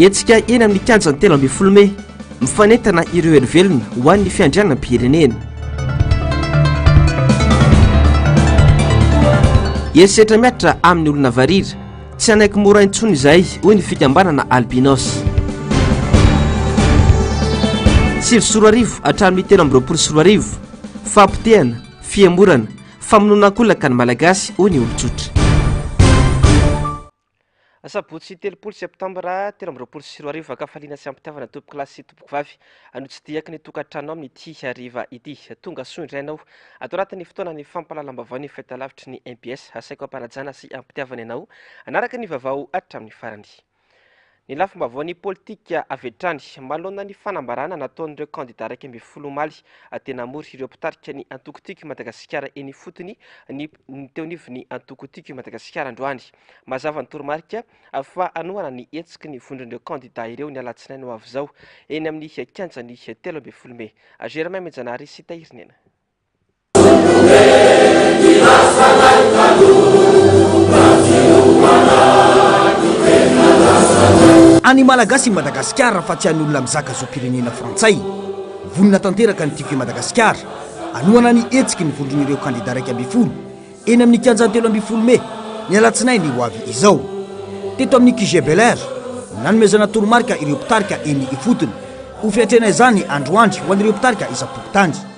etsika eny amin'ny kianjany telo amby folome mifanentana ireo helovelona ho an'ny fiandrianam-pirenena. Erisetra miatra amin'ny olona varira tsy anaiky mora intsony izay hoy ny fikambanana albinos. 9 hatramin'ny 13 fampitehana fiamorana famononan-kolaka ny malagasy hoy ny olon-tsotra. Sabotsy 3 septambra 13 kafaliana sy ampitiavana tompoky lasy tompoky vavy anotsy diaky ny tokantrano amin'ny ity hariva ity tonga soa indrainao atao anatin'ny fotoana ny fampalalam-bavao ny fahitalavitry ny MPS asaiko ampanajana sy ampitiavana ianao anaraka ny vavao hatramin'ny farany. Ny lafim-bavao ny politika avetrany malona ny fanambarana nataon'ireo kandida raiky amby folomaly tena mory ireo mpitarika ny antokotiky Madagasikara eny fotony ny teonivy ny antokotiky Madagasikara androany. Mazava ny toromarika fa anoana ny etsiky ny vondron'ireo kandida ireo ny alatsinainy ho avy zao eny amin'ny kianjany 13 Germain Mejanary sy Tahirinena. Any malagasy Madagasikara fa tsy any olona mizaka zao pirenena frantsay vonina tanteraka ny tiky Madagasikara anoana ny etsiky ny vondron'ireo kandida raiky amby folo eny amin'ny kianjany 13 Mey ny alatsinainy ho avy izao teto amin'ny QG Bel Air nanomezana toromarika ireo mpitarika eny ifotony ho fiatrena izany androandry ho an'ireo mpitarika isam-pokotandry.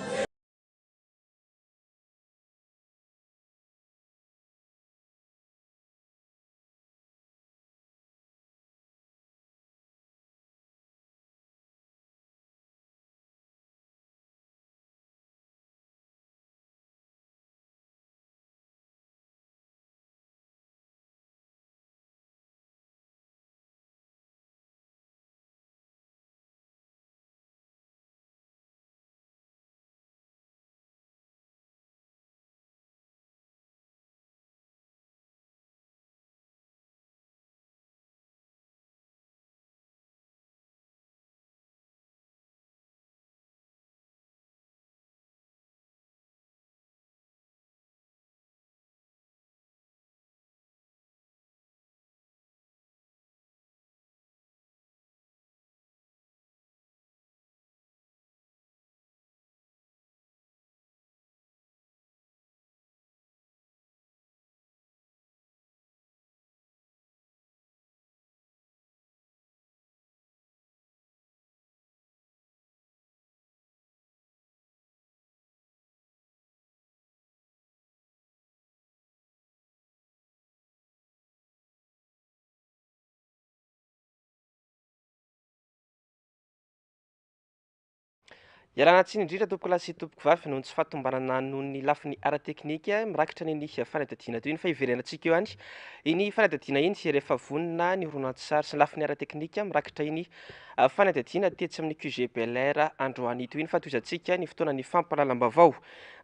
Iarana tsiny indrindra tompoky lasy tompoky vavy noho tsy fahatombanana noho ny lafiny ara-teknika mirakitra ny fanadadiana toy ny fa iverenantsika eo any iny fanadadiana iny rehefa vonina ny horonan-tsary sy lafiny ara-teknika mirakitra iny fanadadiana tetsy amin'ny QG Bel Air androany toy iny fatoizantsika ny fotoana ny fampalalam-bavao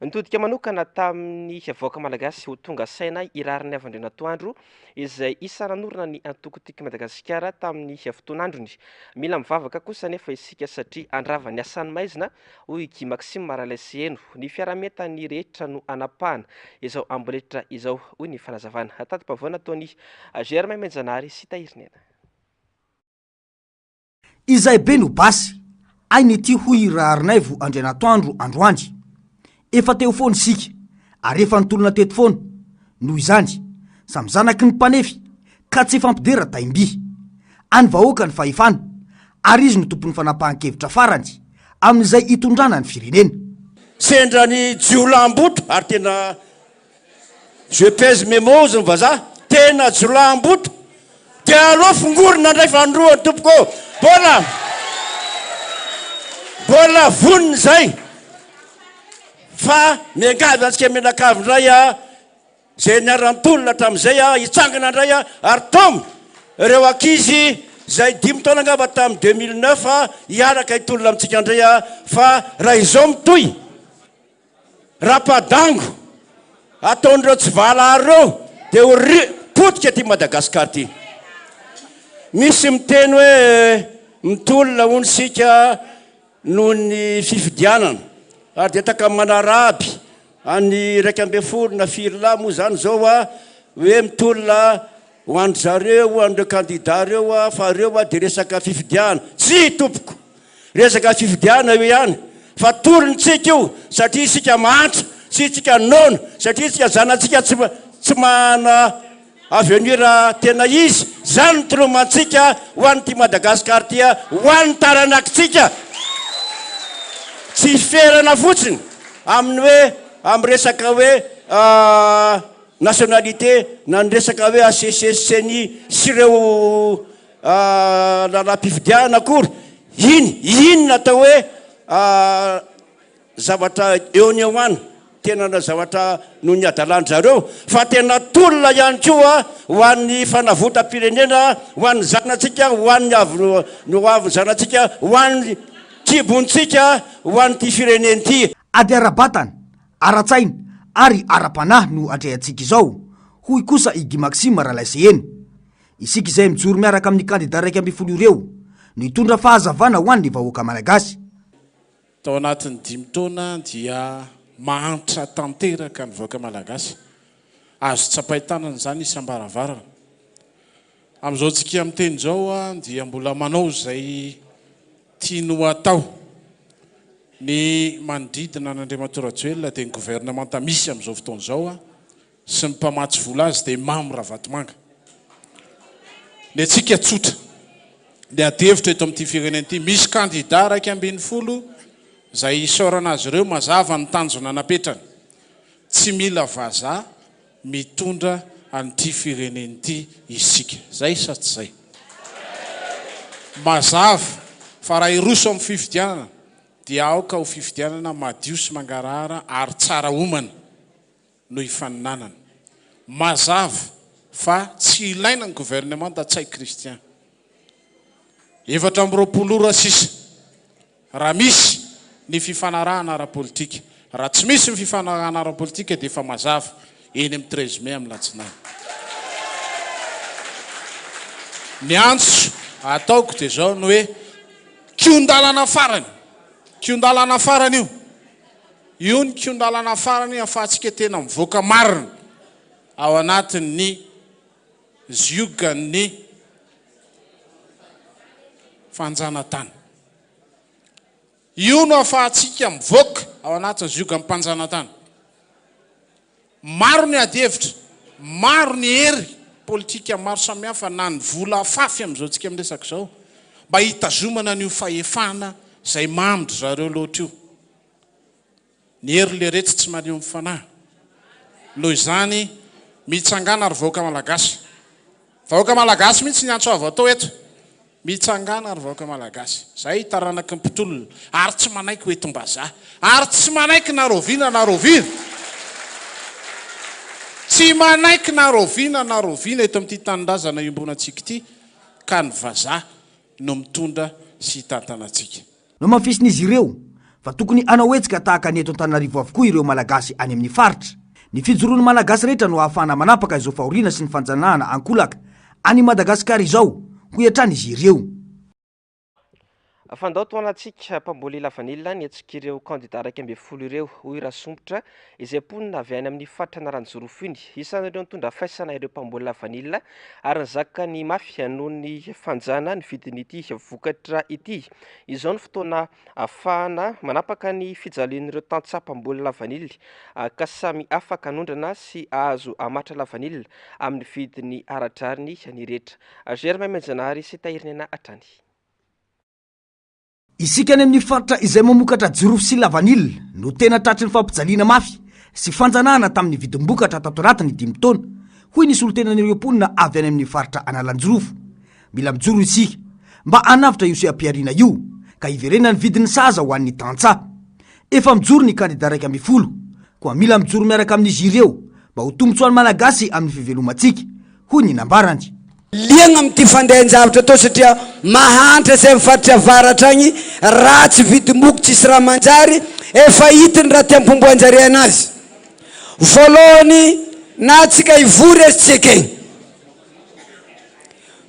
nitodika manokana tamin'ny vahoaka malagasy ho tonga saina irariny avy andreo natoandro izay isa nanorina ny antokotiky Madagasikara tamin'ny fotoan'androny mila mivavaka kosa nefa isika satria andrava ny asany maizina hoy Guy Maxime Maralesy eno ny fiarametany rehetra no anapahana izao amboletra izao hoy ny fanazavana tatym-pavoana ataony Germain Mejanary sy Tahirinena. Izay be no basy ainy ty hoy raharinay vo andrenatoandro androandry efa teo foana sika ary efa nitolona teto foana noho izany samy zanaky ny mpanefy ka tsy fampidera taimby any vahoaka ny fahefana ary izy no tompony fanapahan-kevitra farany amin'izay itondrana ny firenena. Sendra ny jiolam-boto ary tena je pèse mes mots ny vazaha tena jiolam-boto dia aloha fongorona ndray fandroany tompoko bola voniny zay fa miangavy antsika menakavy ndray zay niarantolona tamin'izay hitsangana ndray ary tombo ireo ankizy zay 10 taona angamba tamin'ny 2009 hiaraka hitolona amintsika ndray fa raha izao mitoy rapadango ataon'ireo tsy valary reo dia ho potika ty Madagasikara ty. Misy miteny hoe mitolona hono sika noho ny fifidianana ary dia taka manaraby any 1 ambin'ny folo na firy lahy moa zany zao hoe mitolona ho andry zareo andreo kandida reo a fa reo a de resaka fifidiana tsy tompoko resaka fifidiana io ihany fa torontsika io satria isika mantra sy tsika nona satria tsika zanatsika tsy mana avenir tena izy zany tolomantsika ho an'ty Madagasikara tia ho an'ny taranakitsika tsy ferana fotsiny amin'ny hoe amin'ny resaka hoe nationalité na ny resaka hoe ACCCNI sy ireo lalam-pifidiana akory iny natao hoe zavatra eo ny eo any tena na zavatra no ny adalan-jareo fa tena tolona ihany koa ho an'ny fanavotam-pirenena ho an'ny zanatsika ho an'ny avy zanatsika ho an'ny kibontsika ho an'ty firenen'ty ady ara-batana ara-tsaina ary ara-panahy no andrehantsika izao hoy kosa Igi Maxime Ralaiseny isika izay mijoro miaraka amin'ny kandida 1 ireo no hitondra fahazavana ho an'ny vahoaka malagasy. Tao anatin'ny 5 taona dia mahantra tanteraka ny vahoaka malagasy azo tsapaitanana zany isam-baravarana amin'izao tsika amin'ny teny zao dia mbola manao zay tiano atao ny manodidina n'Andriamatora Joelina dia ny gouvernemanta misy amin'izao fotoana zao sy ny mpamatsy vola azy dia Mamy Ravatomanga ny atsika tsotra ny adevitra eto amin'ity firenen'ity misy kandida 120 zay isaorana azy ireo mazava ny tanjona napetrany tsy mila vaza mitondra an'ity firenen'ity isika zay sa tsy zay mazava fa raha iroso amin'ny fifidianana dia aoka ho fifidianana madio sy mangarahara ary tsara omana no hifaninanana mazava fa tsy ilaina ny gouvernemanta tsay kristian 7 ora sisa raha misy ny fifanarahana ara-politika raha tsy misy ny fifanarahana ara-politika dia efa mazava eny amin'ny 13 mai amin'ny latsinainy ny antso ataoko dia zao no hoe kiondalana farany io ny kiondalana farany afahantsika tena mivoaka marina ao anatin'ny ziogan'ny fanjanatany io no afahantsika mivoaka ao anatin'ny ziogan'ny mpanjanatany maro ny adevitra maro ny hery politika maro samihafa na ny vola afafy amin'izao tsika miresaka zao mba hitazomana n'io fahefana zay mamindry zareo loatra io ny hery le retsy tsy maneho mifanahy noho izany mitsangana ary vahoaka malagasy mihitsy ny antso avy atao eto mitsangana ary vahoaka malagasy zay taranaky ny mpitolona ary tsy manaiky hoetim-bazaha ary tsy manaiky narovina tsy manaiky narovina eto amin'ity tanindrazana iombonantsika ity ka ny vazaha no mitondra sy hitantanantsika no mamfisin'izy ireo fa tokony anaoetsika tahaka ny eto Antananarivo avokoa ireo malagasy any amin'ny faritra ny fijoroan'ny malagasy rehetra no ahafahana manapaka izao fahoriana sy ny fanjanahana ankolaka any Madagasikara izao ho hiatrany izy ireo. Fandao toanatsika mpamboly lavanilina ny atsika ireo kandida 120 ireo hoy Rasombotra izay ponina avy any amin'ny fatrana Ranjorofo iny isan'ireo nitondra faisana ireo mpamboly lavanilina ary nizaka ny mafia noho ny fanjana ny vidin'ity vokatra ity izao ny fotoana ahafahana manapaka ny fijalian'ireo tantsaha mpamboly lavanilina ka samy afaka anondrana sy azo amatra lavanilina amin'ny vidiny aradrariny ny rehetra. Germain Menjanary sy Tahirinena Atrany. Isika any amin'ny faritra izay mamokatra jirofo sy lavanilina no tena tratry ny fampijaliana mafy sy fanjanahana tamin'ny vidim-bokatra tato anatiny 5 taona hoy nisy olo-tenan'ireo mponina avy any amin'ny faritra Analanjirofo. Mila mijoro isika mba hanavitra io sy ampiariana io ka hiverena ny vidin'ny saza ho an'ny tantsaha. Efa mijoro ny kandida 120 koa mila mijoro miaraka amin'izy ireo mba ho tombotsoan'ny malagasy amin'ny fivelomantsika hoy ny nambarany. Liagna amin'ity fandehan-javatra atao satria mahantra zay mifaritra avaratra agny raha tsy vidim-boko tsisy raha manjary efa hitiny raha tiam-pomboanjary anazy voalohany na tsika ivory azy tsika egny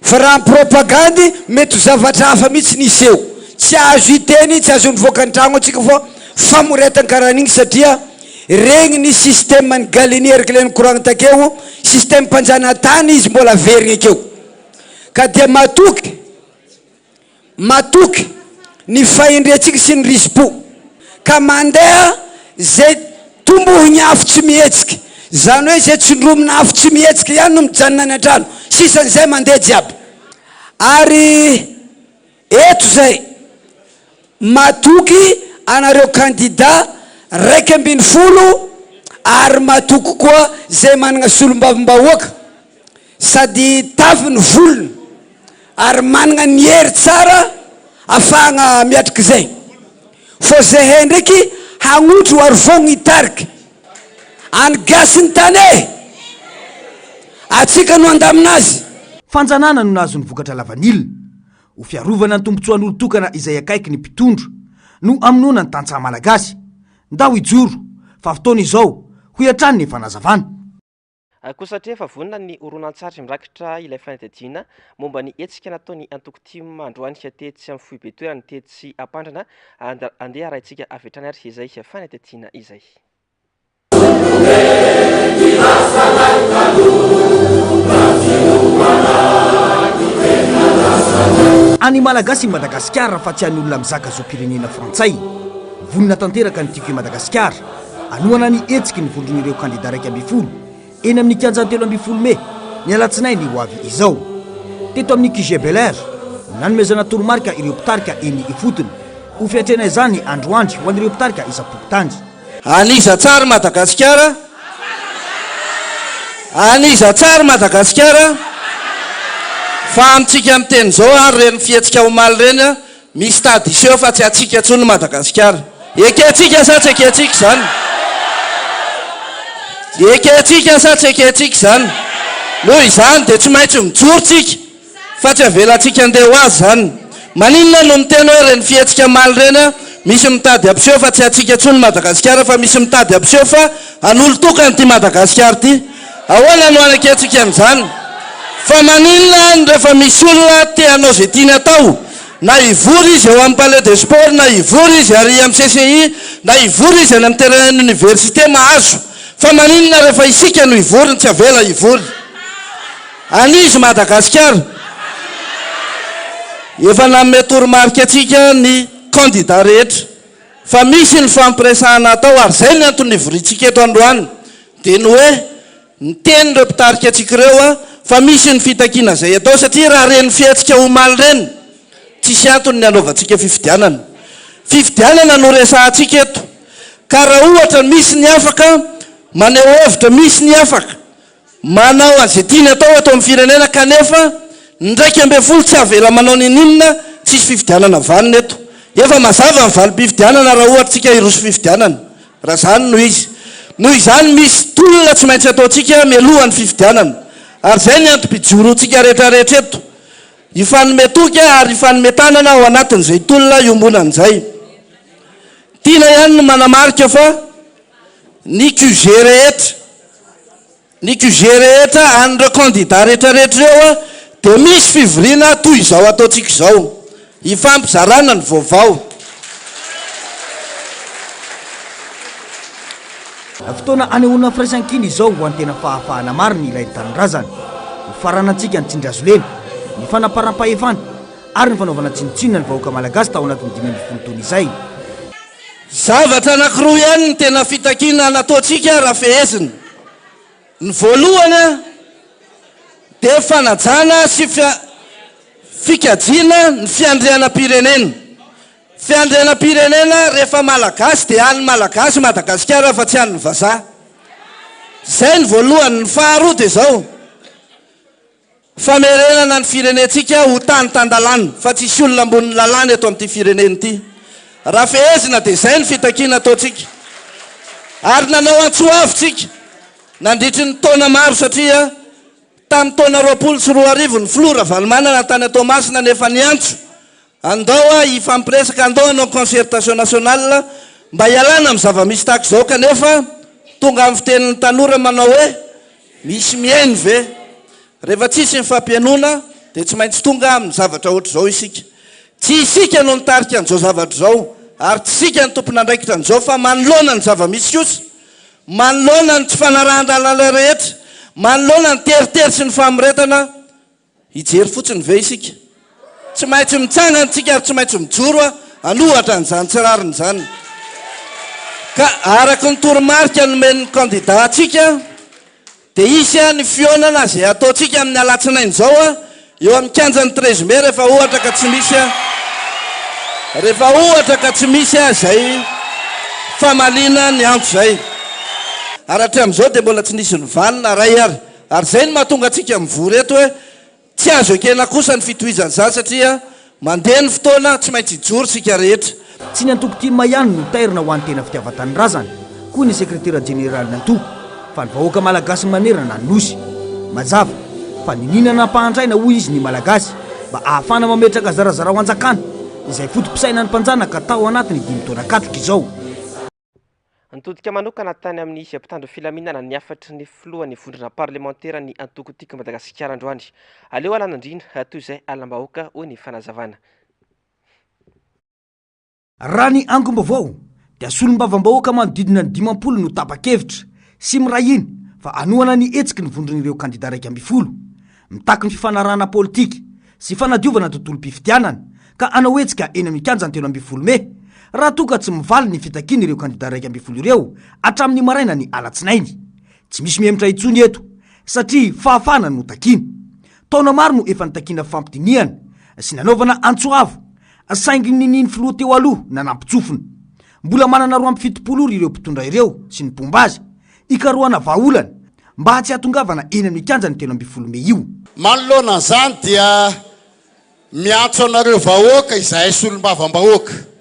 fa raha propagandy mety ho zavatra hafa mihitsy nisy eo tsy azo hiteny tsy azo nivoaka an-tragno atsika fa famoretan karaha an'igny satria regny ny système ny galinier kileny koragna takeo système mpanjanatany izy mbola verigna akeo ka dia matoky ny fahendrentsika sy ny rispo ka mandeha zay tombohiny afo tsy mihetsika zany hoe zay tsindromina afo tsy mihetsika ihany no mijanona any an-trano sisan'izay mandeha jiaby ary eto zay matoky anareo candidat 12 ary matoky koa zay manana solom-bavim-bahoaka sady tavy ny volony ary manana ny hery tsara afahagna miatriky zay fô zahay ndraiky hagnotro ary vogno hitarika any gasy ny tany atsika no andaminazy fanjanana no nazo ny vokatra lavanilina ho fiarovana ny tombontsoan'olo tokana izay akaiky ny mpitondro no aminona ny tantsaha malagasy nda ho ijoro fa fotoana izao ho iatrany ny efa nazavana koa satria efa vonina ny oronan-tsarotry mirakitra ilay fanadihadiana momba ny hetsika nataony antoko tima androany tetsy amin'ny fohy be toerany tetsy ampandrana andeha arahintsika avy hatrany ary izay fanadihadiana izay any malagasy Madagasikara fa tsy any olona mizaka zao pirenena frantsay vonina tanteraka ny tiako i Madagasikara anoana ny hetsiky ny vondron'ireo candidat 12 eny amin'ny kianjany 13 Mey ny alatsinainy ho avy izao teto amin'ny QG Bel Air nanomezana toromarika ireo mpitarika eny ifotony ho fiatrena izany androandry ho an'ireo mpitarika isam-pokotandry aniza tsara Madagasikara aniza tsara Madagasikara fa amitsika amin'ny teny zao ary reny fietsika omaly reny misy tradition fa tsy atsika tsony Madagasikara eketsika sa tsy eketsika zany eketsika sa tsy eketsika zany noho izany dia tsy maintsy mijorotsika fa tsy avelatsika andeha ho azy zany maninona no miteny hoe reny fihetsika maly reny misy mitady ampiseho fa tsy atsika tsony Madagasikara fa misy mitady ampiseho fa an'olo tokany ty Madagasikara ty ahoana no anaketsika amin'izany fa maninona rehefa misy olona te hanao zay tiany atao na ivory izy eo amin'ny palais de sport na ivory izy ary amin'ny CCI na ivory izy any amin'ny terrain université mahazo fa maninona rehefa isika no ivory ny tsy avela ivory anizy Madagasikara efa nanome toromarika atsika ny candidat rehetra fa misy ny fampiresahana atao ary zay ny antony ivorintsika eto androany dia ny hoe ny teny ireo mpitarika atsika ireo fa misy ny fitakiana zay atao satria raha reny fihetsika omaly reny tsisy antony ny anaovantsika fifidianana no resahantsika eto ka raha ohatra misy ny afaka maneho hevitra misy ny afaka manao an'izay tiany atao eto amin'ny firenena kanefa ndraiky 12 tsy avela manao ninina tsisy fifidianana vanina eto efa mazava ny valim-pifidianana raha ohatra tsika irosy fifidianana raha zany noho izany misy tolona tsy maintsy ataotsika mialohan'ny fifidianana ary zay ny antom-pijorotsika rehetrarehetra eto ifanometoka ary ifanometanana ao anatin'izay tolona iombonan'izay tiana ihany no manamarika fa ny QG rehetra an'ireo candidat rehetrarehetra reo dia misy fivoriana toy izao ataotsika izao ifampizarana ny vaovao fotoana anehoana firaisan-kiny izao ho antena fahafahana mariny ilay tanindrazany ho faranantsika ny tsindrazolena ny fanaparam-pahefana ary ny fanaovana tsinotsinona ny vahoaka malagasy tao anatin'ny 20 taona izay zavatra anankiroa ihany ny tena fitakina nataotsika raha fehezina ny voalohany dia fanajana sy fikajiana ny fiandriana-pirenena rehefa malagasy dia any malagasy Madagasikara fa tsy any vazaha zay ny voalohany ny faharoa dia zao famerenana ny firenentsika ho tany tandalana fa tsisy olona amboniny lalàna eto amin'ity fireneny ity raha fehezina dia zay ny fitakiana ataotsika ary nanao antsoavitsika nandritry ny taona maro satria tamin'ny taona 24 ny flora valmanana tany Tomasina nefa niantso andao ifampiresaka andao anao concertation nationale mba hialana amin'ny zava-misy tahaka izao kanefa tonga amin'ny fitenin'ny tanora manao hoe misy miainy ve rehefa tsisy ny fampianona dia tsy maintsy tonga amin'ny zavatra ohatra izao isika tsy isika no nitarika an'izao zavatra izao ary tsy isika ny tompona andraikitra an'izao fa manoloana ny zava-misy kosa manoloana ny tsy fanarahan-dalana rehetra manoloana ny teritery sy ny famiretana hijery fotsiny ve isika tsy maintsy mitsangana tsika ary tsy maintsy mijoro anohatra n'izany tsirariny zany ka araky ny toromarika nomen'ny candidat atsika dia isy ny fionana zay ataotsika amin'ny alatsinainy zao eo amin'ny kianjany 13 mai rehefa ohatra ka tsy misy zay famalina ny antso zay ary hatramin'izao dia mbola tsy nisy ny valina ray ary zay ny mahatonga atsika mivory eto hoe tsy azo ekena kosa ny fitohizany zany satria mandeha ny fotoana tsy maintsy hijoro sika rehetra tsy ny antoko tima ihany no tairina ho an'ny tena fitiavatany razany koa ny sekretera jeneraly nantoko fa ny vahoaka malagasy manerana ny nosy mazava fa nininana mpahantraina hoy izy ny malagasy mba ahafana mametraka zarazara ho anjakana izay fotompisaina ny mpanjanaka tao anatiny 5 taona katroka izao nitodika manokana tany amin'ny mpitandro filaminana ny afatry ny filohan'ny vondrona parlementaire ny antoko tika Madagasikara androany aleo alanandrina toy izay alam-bahoaka hoy ny fanazavana raha ny angom-baovao dia solombavam-bahoaka manodidina ny 50 no tapa-kevitra sy mirahiny fa anohana ny etsiky ny vondron'ireo kandida 12 mitaky ny fifanarahana politika sy fanadiovana tontolo-pifidianana ka anao etsika eny amin'ny kianjany 13 Mei raha toka tsy mivaly ny fitakiana ireo kandida 12 ireo hatramin'ny maraina ny alatsinainy tsy misy mihemitra itsony eto satria fahafana no takiana taona maro no efa nitakiana fampidiniana sy nanaovana antsoavo saingy niny filoha teo aloha nanampitsofina mbola manana 27 ireo mpitondra ireo sy ny pombazy ikaroana vaolana mba tsy hatongavana eny amin'ny kianjany 13 Mei io manoloana zany dia miantso anareo vahoaka izay solombavam-bahoaka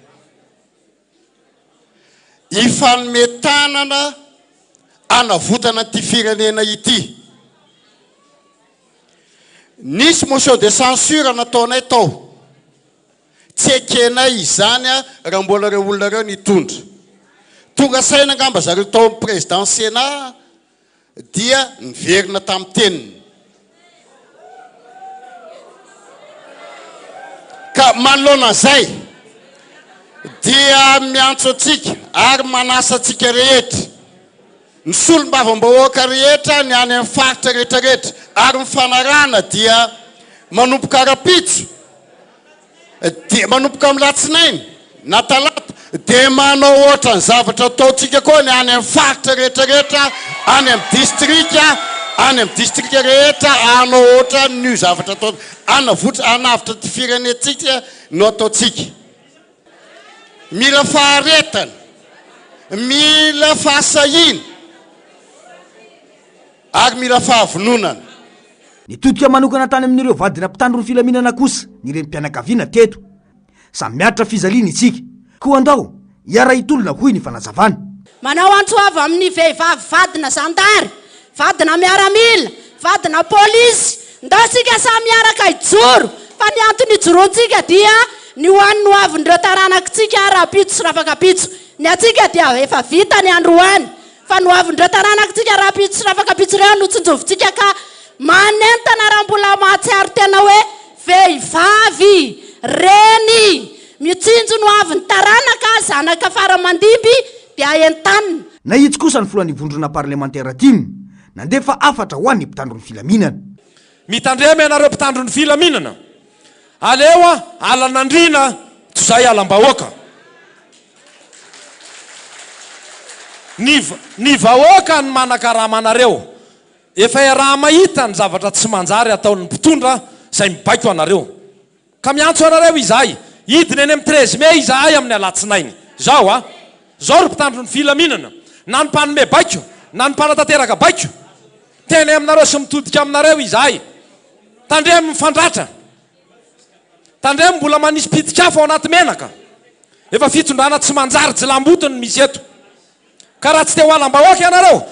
ifanometanana anavotana ty firenena ity nisy motion de censure nataonay tao tsy ekenay izany raha mbola reo olona reo nitondra tonga saina angamba zareo tao amin'ny président Sénat dia niverina tamin'ny teniny ka manoloana zay dia miantso atsika ary manasa atsika rehetra ny solombavam-bahoaka rehetra ny any amin'ny faritra rehetrarehetra ary mifanarana dia manompoka arapitso dia manompoka amin'ny latsinainy na talata dia manao ohatra ny zavatra ataotsika koa ny any amin'ny faritra rehetrarehetra any amin'ny distrika rehetra anao ohatra ny zavatra atao anavitra ty firenetsika no ataotsika mila faharetana mila fahasahina ary mila fahavononana nitodika manokana tany amin'ireo vadina mpitandro ny filaminana kosa nireny mpianakaviana teto samy miatra fizaliana itsika koa andao iara hitolona hoy ny fanazavana manao antsoavo amin'ny vehivavy vadina zandary vadina miaramila vadina polisy ndao sika samy miaraka ijoro fa ny antony ijoroantsika dia ny hoan'ny hoavin'ireo taranakitsika rapitso sy rafakapitso ny atsika dia efa vita ny androany fa ny hoavin'ireo taranakitsika rapitso sy rafakapitso ireo no tsinjovintsika ka manentana raha mbola mahatsiaro tena hoe vehivavy reny mitsinjo no avy ny taranaka zanaka faramandimby dia entanina na itsy kosa ny filohan'ny vondrona parlementaire timy nandefa afatra ho an'ny mpitandro ny filaminana mitandremy anareo mpitandro ny filaminana aleoa alanandrina tozay alam-bahoaka ny vahoaka ny manakaramanareo efa raha mahita ny zavatra tsy manjary ataon'ny mpitondra zay mibaiko anareo ka miantso anareo izahay hidiny eny amin'ny 13 Mei izahay amin'ny alatsinainy zao zao ry mpitandro ny filaminana na ny mpanome baiko na ny mpanatanteraka baiko teny aminareo sy mitodika aminareo izahay tandremy mifandratra tandremy mbola manisy pitikafo ao anaty menaka efa fitondrana tsy manjary jilambotony misy eto ka raha tsy te ho alam-bahoaka ianareo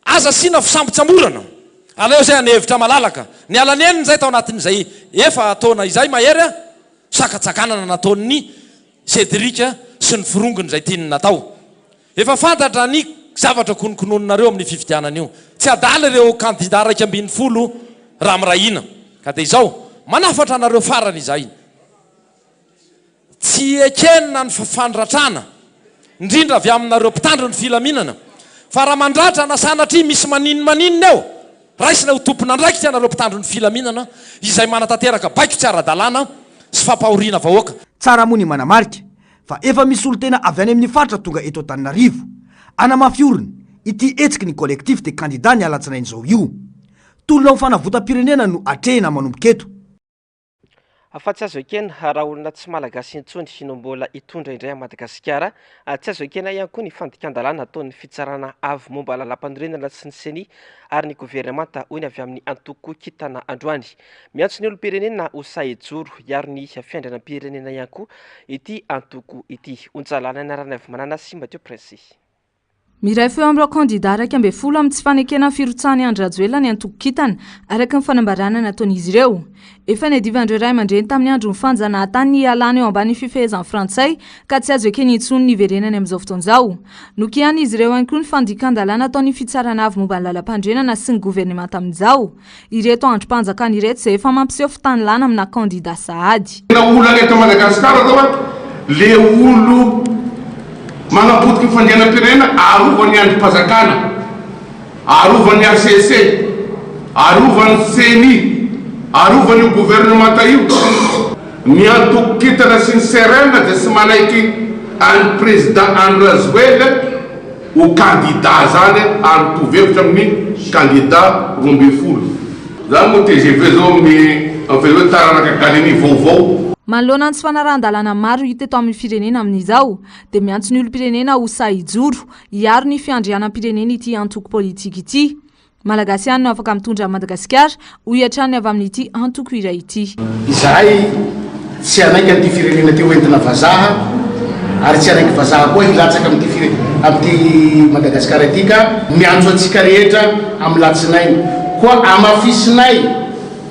aza sina fisambotsamorana aleo zay anevitra malalaka ny alaneniny zay tao anatin'izay efa ataona izay mahery sakatsakanana nataon'ny Cédric sy ny firongony zay tiany natao efa fantatra ny zavatra konokononareo amin'ny fifidianana io tsy adala ireo kandida 110 raha mirahina ka dia izao manafatra anareo farany izay tsy ekenina ny fandratrana indrindra avy aminareo mpitandro ny filaminana fa raha mandratra na sanatria misy maninina eo raisina ho tompona andraikitra ianareo mpitandro ny filaminana izay manatanteraka baiko tsy ara-dalàna sy fampahoriana vahoaka tsara moa ny manamarika fa efa misy olo tena avy any amin'ny faritra tonga eto Antananarivo anamafioriny ity etsiky ny collectif de candidat ny alatsinainy zao io tolona ho fanavotam-pirenena no atrehina manomboka eto afa-tsy azo ekena raha olona tsy malagasy intsony no mbola hitondra indray a Madagasikara tsy azo ekena ihany koa ny fandikan-dalàna ataon'ny fitsarana avy momba lalam-panorenana sy ny seny ary ny governemanta hoy ny avy amin'ny antoko kitana androany miantso ny olom-pirenena ho sahijoro iaro ny fiandrianam-pirenena ihany koa ity antoko ity onjalana ny arana avy manana sy Mathieu Prince miray feo amin'ireo candidat 12 amin'ny tsy fanekena firotsahany Andry Rajoelina ny antoko kitana araka ny fanambarana nataon'izy ireo efa niadivandreo ray aman-dreny tamin'ny andro ny fanjanahantany ny alana eo ambany fifehezan'ny frantsay ka tsy azo ekeny intsony ny verenany amin'izao fotoan'izao nokiany izy ireo ihany koa ny fandikan-dalàna ataon'ny fitsarana avy momba ny lalam-pandrenana sy ny governemanta amin'izao ireto androm-panjakana ireto izay efa mampiseho fitanilana amina candidat sahady olana eto Madagasikara zao le olo manapotiky ny fandianam-pirenena arovany androm-panjakana arovany ACC arovany CENI arovany gouvernemanta io miantoko kitana sy ny serena dia sy manaiky any président Andry Rajoelina ho candidat zany ary tovevitra amin'ny candidat 12 zany moa TGV zao amin'ny hoe taranaka galeny vaovao manoloana ny tsy fanarahan-dalàna maro hita eto amin'ny firenena amin'izao dia miantso ny olom-pirenena ho sahijoro hiaro ny fiandrianam-pirenena ity antoko politika ity malagasy ihany no afaka mitondra Madagasikara ho hiatrany avy amin'ity antoko iray ity izahay tsy anaiky an'ity firenena teo entina vazaha ary tsy anaiky vazaha koa hilatsaka amin'ity Madagasikara ity ka miantso antsika rehetra amin'ny latsinainy koa amafisinay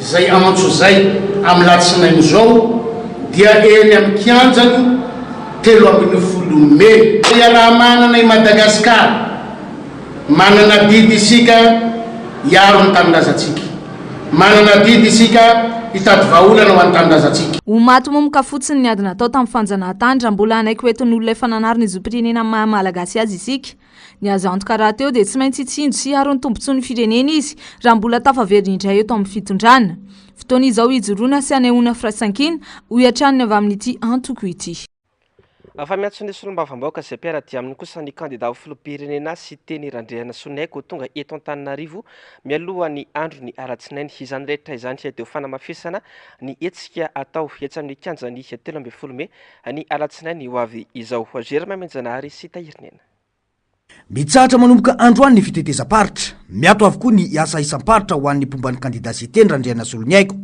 izay amantso zay amin'ny latsinainy zao dia eny amin'ny kianjany 13 Mey raha manana i Madagasikara manana didy isika hiaro ny tanindrazatsika manana didy isika hitady vahaolana ho any tanindrazatsika ho maty momoka fotsiny ny ady natao tamin'ny fanjanahantany raha mbola anaiky hoentin'ny olona efa nanariny izy pirenena maha-malagasy azy isika ny azo antoka raha teo dia tsy maintsy hitsinjo sy hiaro ny tombontsoan'ny firenena izy raha mbola tafaveriny indray eto amin'ny fitondrana fotoana izao hijoroana sy hanehoana firaisankina ho hiatraniny avy amin'ity antoko ity fa miantso ny solombavam-bahoaka izay mpiara-dia amin'ny kosa ny candidat ho filoham-pirenena sy teny Randriana Sonaiko tonga eto Antananarivo mialohan'ny andro ny alatsinainy izany rehetra izany dia ho fanamafisana ny hetsika atao etsy amin'ny kianjany 13 Mey ny alatsinainy ho avy izao Jeremy Menjanahary sy Tahirinena mitsahatra manomboka androany ny fitetezam-paritra miato avokoa ny asa isam-paritra ho an'ny mpomban'ny candidat sy teny Randriana Sonaiko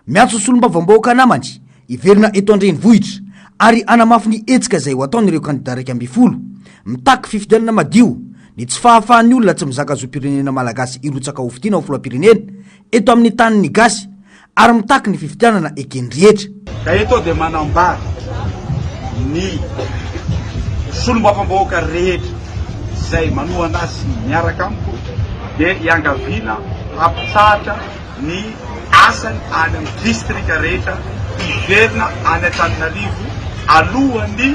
miantso solombavam-bahoaka namany iverina eto an-drenivohitra ary anamafy ny etsika izay ho ataon'ireo candidat 12 mitaky fifidianana madio ny tsy fahafahan'ny olona tsy mizaka zo-pirenena malagasy irotsaka ho fidiana ho filoham-pirenena eto amin'ny tanin'ny gasy ary mitaky ny fifidianana ekeny rehetra ka eto dia manambara ny solombavam-bahoaka rehetra izay manohana azy miaraka amiko dia hiangaviana hampitsahatra ny asany any amin'ny distrika rehetra iverina any Antananarivo alohan'ny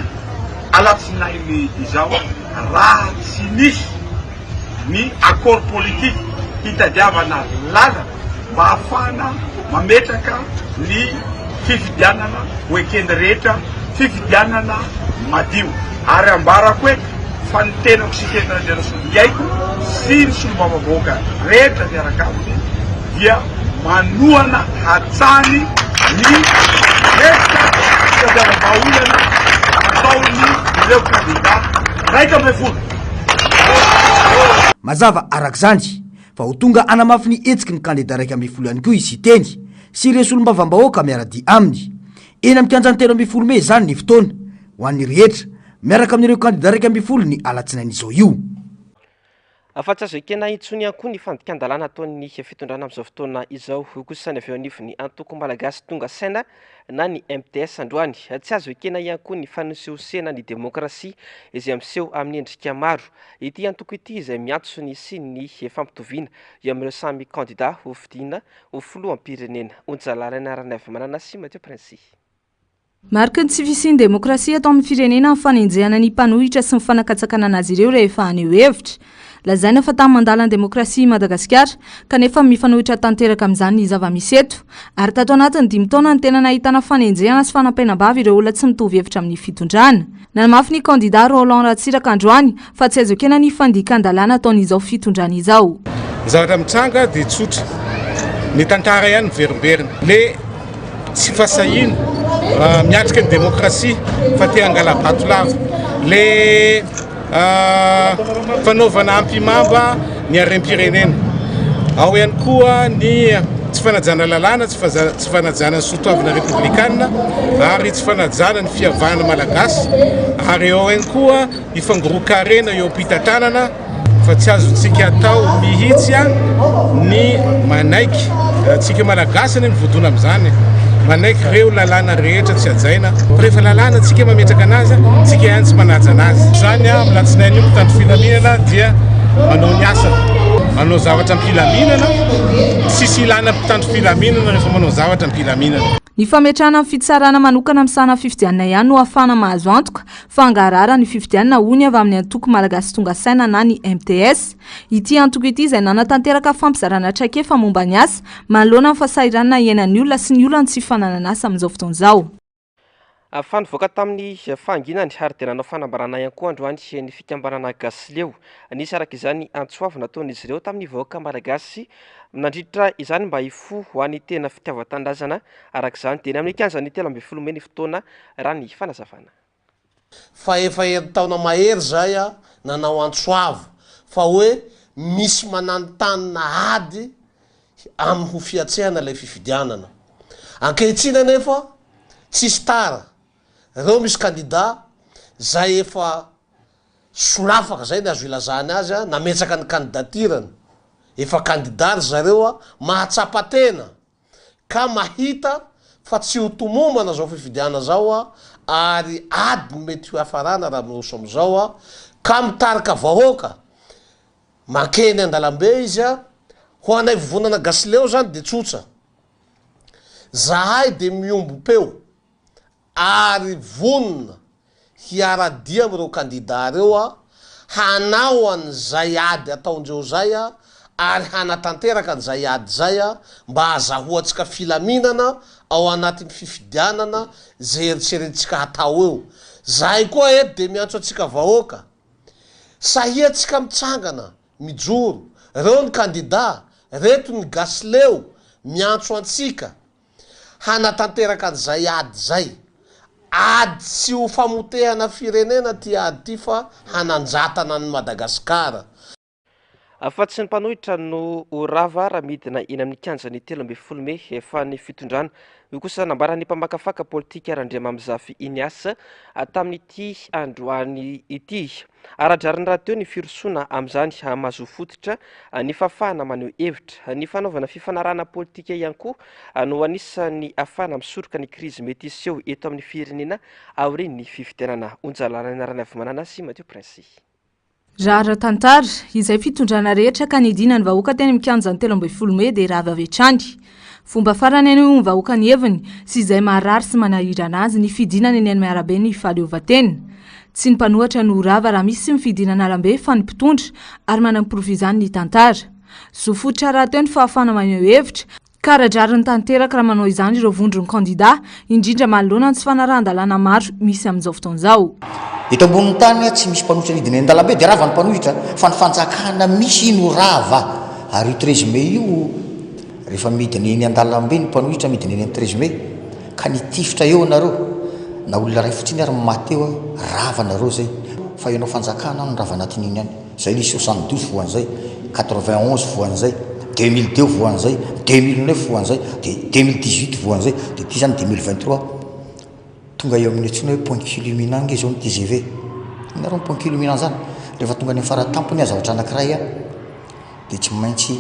alatsinainy izao raha tsy misy ny accord politique hitadiavana lala mba hafana mametraka ny fifidianana ho ekeny rehetra fifidianana madio ary ambarako hoe fa ny tenako sy tena Randriana Sonaiko sy ny solombavam-bahoaka rehetra miaraka aminy dia manohana hatsany ny rehetra fiadiavam-baolana ataony ireo candidat 12 mazava arak'izany fa ho tonga anamafy ny etsiky ny candidat 12 ihany koa izy teny sy ireo solombavam-bahoaka miaradi aminy eny amin'ny kianjany 13 Mey zany ny fotoana ho an'ny rehetra miaraka amin'ireo candidat 12 ny alatsinainy izao io afa-tsy azo ekena intsony ihany koa ny fandikan-dalàna ataon'ny fitondrana amin'izao fotoana izao kosa ny avy eo anivon'ny antoko malagasy tonga saina na ny MTS androany tsy azo ekena ihany koa ny fanosehosena ny demokrasia izay miseho amin'ny endrika maro ity antoko ity izay miantso ny sy ny fampitoviana eo amin'ireo samy candidat ho fidiana ho filoham-pirenena onjalana ny arana avy manana sy Mathieu Prince mariky ny tsy fisiany demokrasia atao amin'ny firenena amin'ny fanenjehana ny mpanohitra sy ny fanakatsakana anazy ireo rehefa aneo hevitra lazaina fa tamin'ny mandala ny demokrasia Madagasikara kanefa mifanohitra tanteraka amin'izany ny zava-misy eto ary tato anatin'ny 5 taona ny tena nahitana fanenjehana sy fanampainam-bava ireo olona tsy mitovy hevitra amin'ny fitondrana. Nanamafy ny candidat Roland Ratsiraka androany fa tsy azokena ny fandikan-dalàna ataon'izao fitondrana izao. Zavatra mitsanga dia tsotra. Ny tantara ihany miverimberina. Le tsy fasahina miatrika ny demokrasia fa te hangala batolava. Le fanaovana ampimamba ny harem-pirenena. Ao ihany koa ny tsy fanajana lalàna, tsy fanajana ny soatoavana republikanina ary tsy fanajana ny fiavahana malagasy ary eo ihany koa ifangorokarena eo ampitantanana fa tsy azontsika atao mihitsy ny manaiky tsika malagasy ny vodona amin'izany manaiky reo lalàna rehetra tsy ajaina rehefa lalàna tsika mametraka anazy tsika ihany tsy manaja anazy zany amin'ny alatsinainy io mpitandro filaminana dia manao ny asa manao zavatra ampilaminana sisy ilana mpitandro filaminana rehefa manao zavatra ampilaminana. Ny fametrahana amin'ny fitsarana manokana amin'ny sana fifidianana ihany no ahafahana mahazo antoka fa hangarara ny fifidianana ony avy amin'ny antoko malagasy tonga saina na ny MTS. Ity antoko ity izay nanatanteraka fampizarana traikefa momba ny asa manoloana amin'ny fahasahiranana iainan'ny olona sy ny olona tsy fananana asa amin'izao fotoana izao. Fanivoaka tamin'ny fanginany ary dia nanao fanambarana ihany koa androany ny fikambanana Gasileo. Nisy araka izany antsoavy nataon'izy ireo tamin'ny vahoaka malagasy nandritra izany mba hifoho ho an'ny tena fitiavan-tandrazana arak'izany dia amin'ny kianjany 13 Mei ny fotoana raha ny fanazavana. Fa efa taona mahery zay nanao antsoavy fa hoe misy manantanina ady amin'ny ho fiatsehana ilay fifidianana. Ankehitriny nefa tsisy tara. Reo misy candidat zay efa solafaka zay ny azo ilazany azy nametraka ny candidatirany. Efa candidat zareo mahatsapa-tena ka mahita fa tsy ho tomomana zao fifidiana zao ary ady mety ho hafarana raha miroso amizao ka mitarika vahoaka makeny andalambe izy ho anay vovonana Gasileo zany de tsotra. Zahay de miombo-peo ary vonona hiaradia amin'ireo candidat reo hanao an'izay ady ataondreo zay ary hanatanteraka an'izay ady zay mba hazahoatsika filaminana ao anatin'ny fifidianana zay eritreretintsika hatao eo. Zahay koa eto de miantso atsika vahoaka sahiatsika mitsangana mijoro reo ny candidat reto ny Gasileo miantso antsika hanatanteraka an'izay ady zay. Ady tsy ho famotehana firenena ty ady ty fa hananjatana ny Madagasikara. Fa tsy ny mpanohitra no orava raha midina eny amin'ny kianjany 13 Mei efa ny fitondrana. Io kosa nambarany mpamakafaka politika Randriamamizafy Iniasa tamin'ity androany ity. Aradrariny raha teo ny firosoana amin'izany mahazo fototra ny fafana maneho hevitra ny fanaovana fifanarahana politika ihany koa no anisan'ny afahana misoroka ny krizy mety iseho eto amin'ny firenena aorian'ny ny fifidianana onjalanana rany avy manana sy Mathieu Prince. Raha tantara izay fitondrana rehetra ka nidina ny vahoaka teny mikianja ny 13 Mei dia rava avetrany. Fomba farany eny ny vahoaka ny heviny sy izay maharary sy manahirana azy ny fidinana eny amin'ny arabe ny fahaleovan-tena. Tsy ny mpanohatra no rava raha misy ny fidinana arambe fa ny mpitondra ary manam-pirovizany ny tantara. Zofotra raha teo ny fahafana maneho hevitra ka radrariny tanteraka raha manao izany ireo vondron'ny candidat indrindra manoloana sy fanarahan-dalàna maro misy amin'izao fotoana izao. Eto ambonin'ny tany tsy misy mpanohitra nidina an-dalambe dia rava ny mpanohitra fa ny fanjakana misy no rava ary 13 Mei io rehefa midina eny an-dalambe ny mpanohitra midina eny 13 Mei ka nitifitra eo nareo na olona ray fotsiny ary mateo rava nareo zay fa ianao fanjakana no rava anatin'iny ihany zay nisy 72 voan'izay 91 voan'izay 2002 voan'izay 2009 voan'izay dia 2018 voan'izay dia ty zany 2023 tonga eo amin'ny antsona hoe point culminant zao ny TGV nareo ny point culminant zany rehefa tonga ny faratampony zavatra anankiray dia tsy maintsy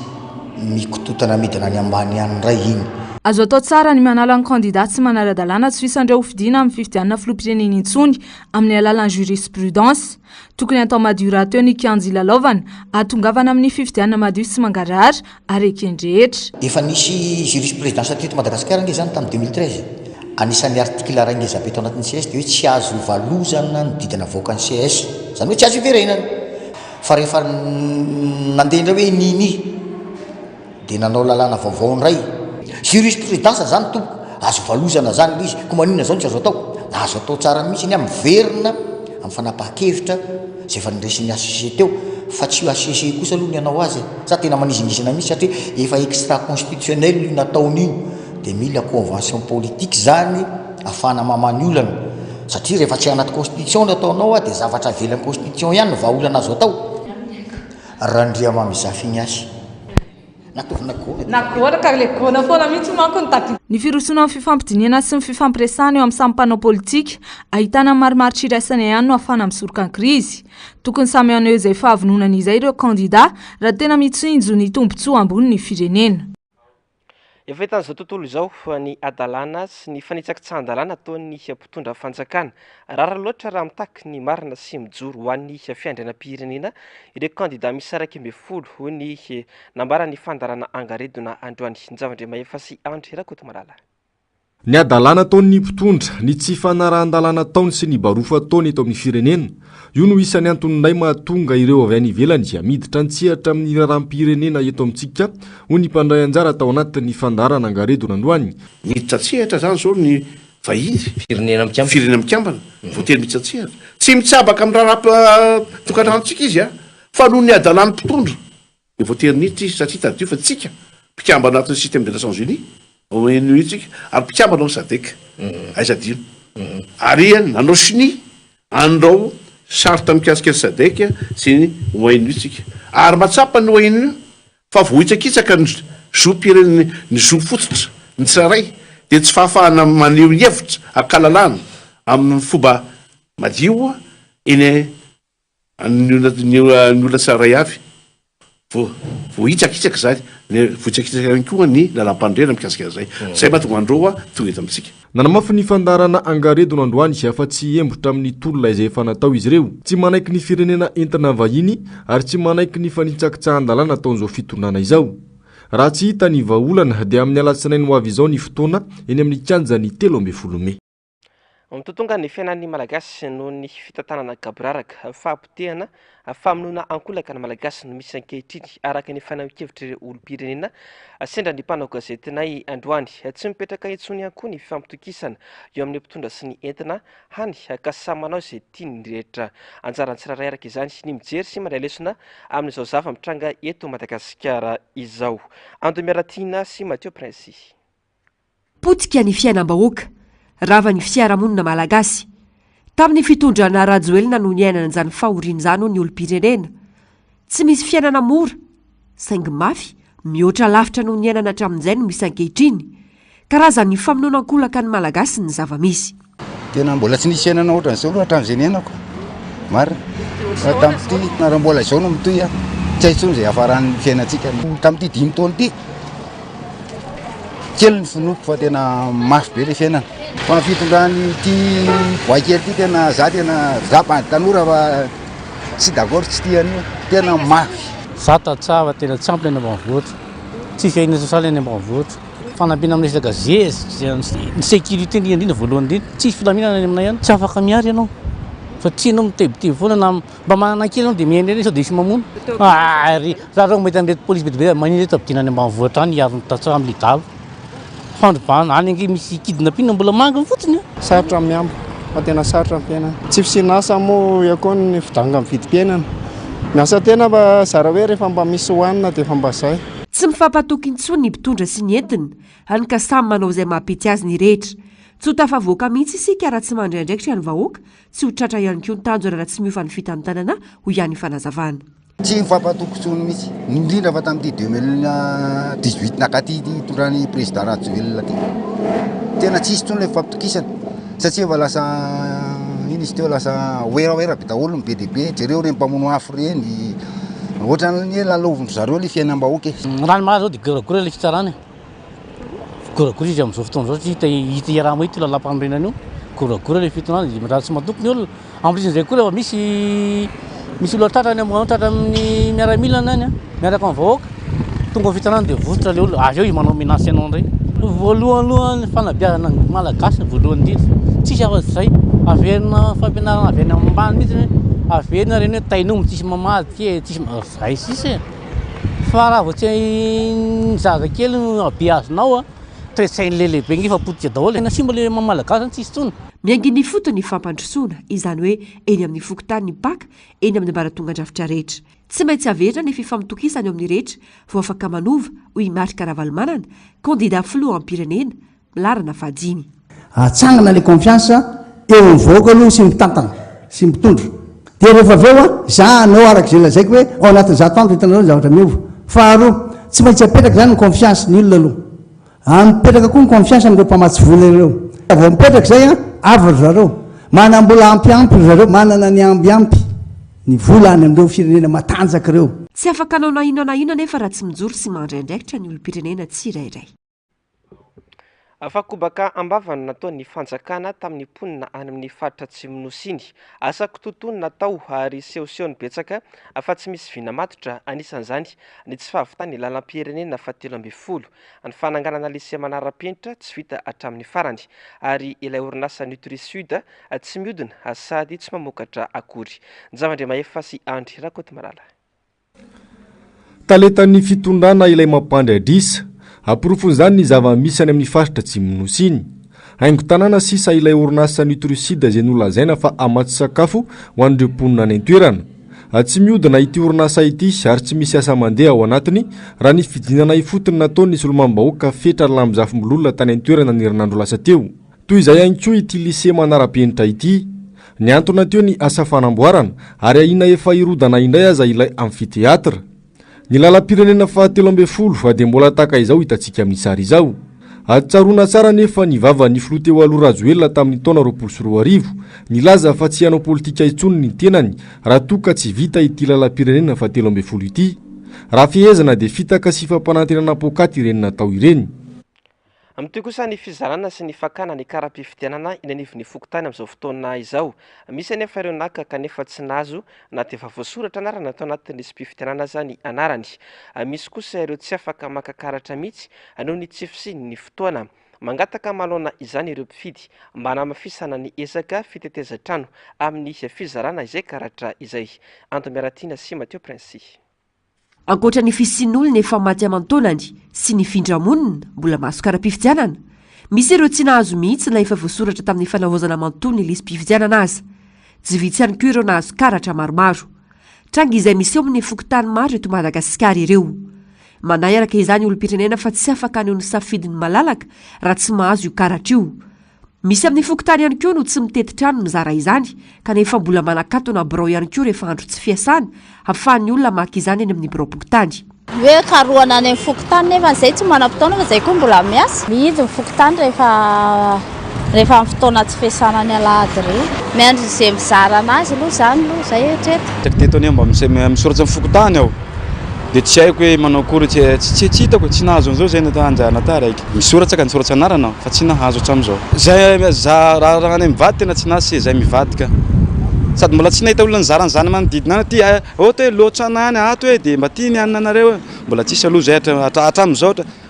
mikototana midina ny ambany any ray iny. Azo atao tsara ny manala ny candidat tsy manara-dalàna tsy fisandreo fidiana amin'ny fifidianana filoham-pirenena intsony amin'ny alalan'ny jurisprudence. Tokony atao madio raha teo ny kianjo ilalaovana atongavana amin'ny fifidianana madio sy mangarahara ary ekendrehetra. Efa nisy jurisprudence teto Madagasikara nge zany tamin'ny 2013. Anisan'ny artikla ray ngezabe tao anatin'ny CS dia hoe tsy azo valozana ny didina voaka ny CS zany hoe tsy azo iverenana fa rehefa nandeha indray hoe niny dia nanao lalàna vaovao ndray jurisprudence zany tompo azo valozana zany le izy ko maninona zao ny tsy azo atao azo atao tsara mihitsy ny miverina amin'ny fanapaha-kevitra zay efa niresi'ny associé teo fa tsy io associé kosa aloha ny anao azy sa tena manizinisina mihitsy satria efa extra constitutionnel io nataon'io dia mila convention politique zany ahafana mamany olana satria rehefa tsy anaty constitution no ataonao a dia zavatra avelan'ny constitution ihany no vahaolana azo atao randria mamizafiny azy ny firosoana amin'ny fifampidiniana sy ny fifampiresana eo amin'ny samy mpanao politika ahitana marimaritra iraisana ihany no ahafana misoroka ny krizy tokony samy aneo izay fahavononana izay ireo kandida raha tena mitsinjo ny tombontsoa ambony ny firenena. Efa hitan'izao tontolo izao ny adalàna sy ny fanitsakitsahan-dalàna ataon'ny mpitondra fanjakana rara loatra raha mitaky ny marina sy mijoro ho an'ny fiandrianam-pirenena ireo kandida misy 20 ho ny nambara ny fandarana angaredona androany ny zavandre mahefa sy Andry Rakotomarala. Ny adalàna ataon'ny mpitondra ny tsy fanarahan-dalàna taony sy ny barofa taony eto amin'ny firenena io no isan'ny antononay mahatonga ireo avy any ivelany miditra antsihatra amin'ny raram-pirenena eto amintsika ho ny mpandray anjara tao anatin'ny fandarana angaredona androany. Miditra antsihatra zany zao ny vahiny firenena mikambana voately miditra antsihatra tsy mitsabaka amin'ny raha tokantranotsika izy fa noho ny adalàna mpitondra ny voately niditra izy satria tadio fa tsika mpikambana anatin'ny système des Nations Unies ONU tsika ary mpikambana ao sadeka aisadino ary nanao sini andao sarta mikasika sadeka sy ny ONU tsika ary matsapa ny ONU fa vohitsakitsaka ny zopireneny ny zo fototra ny tsiraray dia tsy fahafahana maneho hevitra akalalana amin'ny fomba madio eny ny olona tsiraray avy vohitsakitsaka zany vohitsakitsaka ihany koa ny lalam-pandrena mikasika zay zay mahatonga andreo tonga eto amintsika. Nanamafy ny fandarana angaredona androany afa tsy hembotra amin'ny tolona izay efa natao izy ireo tsy manaiky ny firenena entina vahiny ary tsy manaiky ny fanitsakitsahan-dalàna ataon'izao fitondrana izao raha tsy hita ny vahaolana dia amin'ny alatsinainy ho avy izao ny fotoana eny amin'ny kianjany 13 Mey. Mitotonga ny fiainan'ny malagasy noho ny fitantanana gaboraraka fahampotehana famonoana ankolaka ny malagasy no misy ankehitriny araka ny fanamikevitra ireo olom-pirenena sendra ny mpanao gazetinay androany tsy mipetraka intsony ihany koa ny fifampitokisana eo amin'ny mpitondra sy ny entina hany ka samy manao izay tiany rehetra anjarany tsiraray araka izany ny mijery sy mandray lesona amin'izao zava mitranga eto Madagasikara izao. Ando Miaratina sy Mathieu Prince. Potika ny fiainam-bahoaka rava ny fiarahamonina malagasy tamin'ny fitondrana rajoelina no niainana an'izany fahoriana izany ho ny olom-pirenena tsy misy fiainana mora saingy mafy mihoatra lavitra no niainana hatramin'izay no misy ankehitriny karazany famonoana-kolaka ny malagasy ny zava-misy. Tena mbola tsy nisy fiainana ohatran'izao aloha hatramin'izay niainako marina tamin'ity raha mbola izao no mitoy tsy haintsony izay hafaran'ny fiainantsika tamin'ity 5 taona ity kely ny fonoko fa tena mafy be le fiainana fa fitondrany ity voakely ity tena za zapa tanora fa tsy d'accord tsy tian'io tena mafy za tatsava tena tsy ampy eny ambanivohitra tsy fiaina sosialy eny ambanivohitra fanampiana amin'ny resaka zezy ny sécurité indrindra voalohany indrindra tsisy filaminana aminay ihany tsy afaka miary ianao fa tsy ianao mitebiteby foana na mba manana kely ianao dia miendreny sao dia isy mamono ary za rao mety an'irety polisy betibe maniny reto abidina any ambanivohitra any iarony tatsava amin'ny lidalo fandrobana any ange misy kidnapping mbola manga fotsiny sarotra miamba fa tena sarotra mpiainana tsy fisinasa moa iako ny fidanga mividim-piainana miasa tena mba zara hoe rehefa mba misy hohanina dia efa mba zay tsy mifampatoky intsony ny mpitondra sy ny entina hany ka samy manao izay mampety azy ny rehetra tsy ho tafavoaka mihitsy isika raha tsy mandray andraikitra ny vahoaka tsy ho tratra ihany koa ny tanjona raha tsy miofa ny fitantanana ho ihany fanazavana tsy mifampatoky tsony mihitsy indrindra fa tamin'ity 2018 nakaty tondrany président Rajoelina ty tena tsisy tsony le fifampitokisana satria efa lasa iny izy teo lasa oeraoera be daholo ny be dehibe jereo reny mpamono afo reny ohatran'ny lalovondro zareo le fiainam-bahoaka rano maha zao dia goragory le fitsarany goragory izy amin'izao fotoana zao tsy hita iaraha ity lalam-panorenana io goragory le fitonana raha tsy matoky ny olona amblisin'izay koa rehefa misy olona tratrany tratra amin'ny miaramilana any miaraka amin'ny vahoaka tonga fitanana dia vosotra le olona avy eo manao menasy ianao indray voalohany aloha ny fanabeazana malagasy voalohany indrindra tsisy afa-zay averina fampianarana avy any ambany mihitsy avena reny hoe tainao tsisy mamady ke tsisy zay sisy fa raha vao tsy zazakely be azonao a toetsainy lelehibe nge fa potika daholo na simba le mamalagasy zany tsisy tsony miangin'ny foto ny fampandrosoana izany hoe eny amin'ny fokotany ny paka eny amin'ny ambaratonga-drafitra rehetra tsy maintsy avetra ny fifamitokisany eo amin'ny rehetra vao afaka manova hoy marika ravalomanana kandida filoha am-pirenena milarana fahadimy atsangana le confiance eo mivoaka aloha sy mitantana sy mitondro dia rehefa aveo a za anao arak'izay lazaiko hoe ao anatin'ny zatoandro hitanao zavatra miova faharoa tsy maintsy apetraka zany ny confiance ny olona aloha mipetraka koa ny confiance amin'ireo mpamatsy vola ireo vao mipetraka zay a avy zareo manambola ampiampy zareo manana ny ambiampy ny vola any amin'ireo firenena matanjaka ireo tsy afaka anao na ino na ino nefa raha tsy mijoro sy mandraindraikitra ny olom-pirenena tsirairay afakobaka ambavany nataon'ny fanjakana tamin'ny mponina any amin'ny faritra Tsimnosiny asako tontolo natao ary sehosehony betsaka afa tsy misy vinamatotra anisan'izany ny tsy fahavitany lalam-pirenena fahatelo amby folo ny fananganana lycée manara-penitra tsy vita hatramin'ny farany ary ilay orinasa Nutrisud tsy mihodina sady tsy mamokatra akory Njavandre Maefa sy Andry Rakoto Marala taletan'ny fitondrana ilay mampandry adrisa aporofon' ny zava-misy any amin'ny faritra Tsimnosiny haingo tanàna sisa ilay orinasa Nutrisud izay nolazaina fa amatsy sakafo ho an'ireo mponina any an-toerana tsy mihodina ity orinasa ity ary tsy misy asa mandeha ao anatiny raha ny fidinana ifotony nataony ny solombam-bahoaka fetra lamozafo-mololona tany an-toerana ny herinandro lasa teo toy izay ihany koa ity lycée manara-penitra ity ny antony teo ny asa fanamboarana ary ahina efa irodana indray aza ilay amfiteatra ny lalam-pirenena fahatelo amby folo fa dia mbola tahaka izao hitantsika amin'ny sary izao atsaroana tsara nefa ny vava ny filoha teo aloha Rajoelina tamin'ny taona 2024 nilaza fa tsy hanao politika intsony ny tenany raha toka tsy vita ity lalam-pirenena fahatelo amby folo ity raha fihezana dia fitaka sy fampanantenana pokaty ireny natao ireny Amitoy kosa ny fizarana sy ny fakana ny kara-pifidianana iny anivon'ny fokotany amin'izao fotoana izao. Misy anefa ireo naka kanefa tsy nazo na dia efa voasoratra anarana atao anatin'ny pifidianana zany anarany. Misy kosa ireo tsy afaka makakaratra mihitsy noho ny tsy fisiny ny fotoana. Mangataka malona izany ireo mpifidy mba hanamafisana ny ezaka fiteteza-trano amin'ny fizarana izay karatra izay. Ando Miaratina sy Mateo Prince. Ankoatra ny fisin'olona efa maty aman-taonany sy ny findramonina mbola maso kara-pifidianana, misy ireo tsy nahazo mihitsy na efa voasoratra tamin'ny fanavaozana manontolo ny lisy-pifidianana azy. Tsy vitsy ihany koa ireo nahazo karatra maromaro. Tranga izay misy eo amin'ny fokotany maro eto Madagasikara ireo. Manay araka izany olom-pirenena fa tsy afaka aneo ny safidiny malalaka raha tsy mahazo io karatra io. Misy amin'ny fokotany ihany koa no tsy mitety trano mizara izany, kanefa mbola manakatona birao ihany koa rehefa andro tsy fiasana, ahafahan'ny olona maka izany eny amin'ny birao pokotany. Hoe karoana any amin'ny fokotany nefa izay tsy manam-potoana fa izay koa mbola miasa. Mihidy ny fokotany rehefa amin'ny fotoana tsy fiasana ny alahady reo. Miandry izay mizara anazy aloha izany aloha izay etreta. Teto any mba misoratsa ny fokotany aho. Dia tsy haiko hoe manao akory tsy hitako tsy nahazo an'izao izay anjahana ta raiky. Misoratsa ka nisoratsa anarana fa tsy nahazo hatramin'izao. Izay raha any mivady tena tsy nasy izay mivadika. Sady mbola tsy nahita olona nizarany zany manodidina any ty ohatra hoe loatra anany ato hoe dia mba tia nianina anareo mbola tsisy aloha izay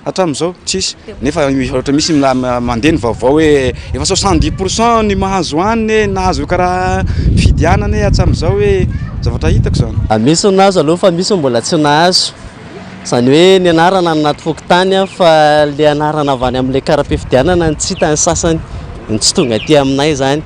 hatramin'izao tsisy. Nefa ohatra misy mandeha ny vaovao hoe efa 70% ny mahazo haniny nahazo karaha fidianana hatramin'izao hoe zavatra hitako zany. Misy nahazo aloha fa misy mbola tsy nahazo. Zany hoe ny anarana anaty fokotany fa le anarana avy any amin'ilay kara-pifidianana tsy hitany sasany ny tsy tonga aty aminay zany.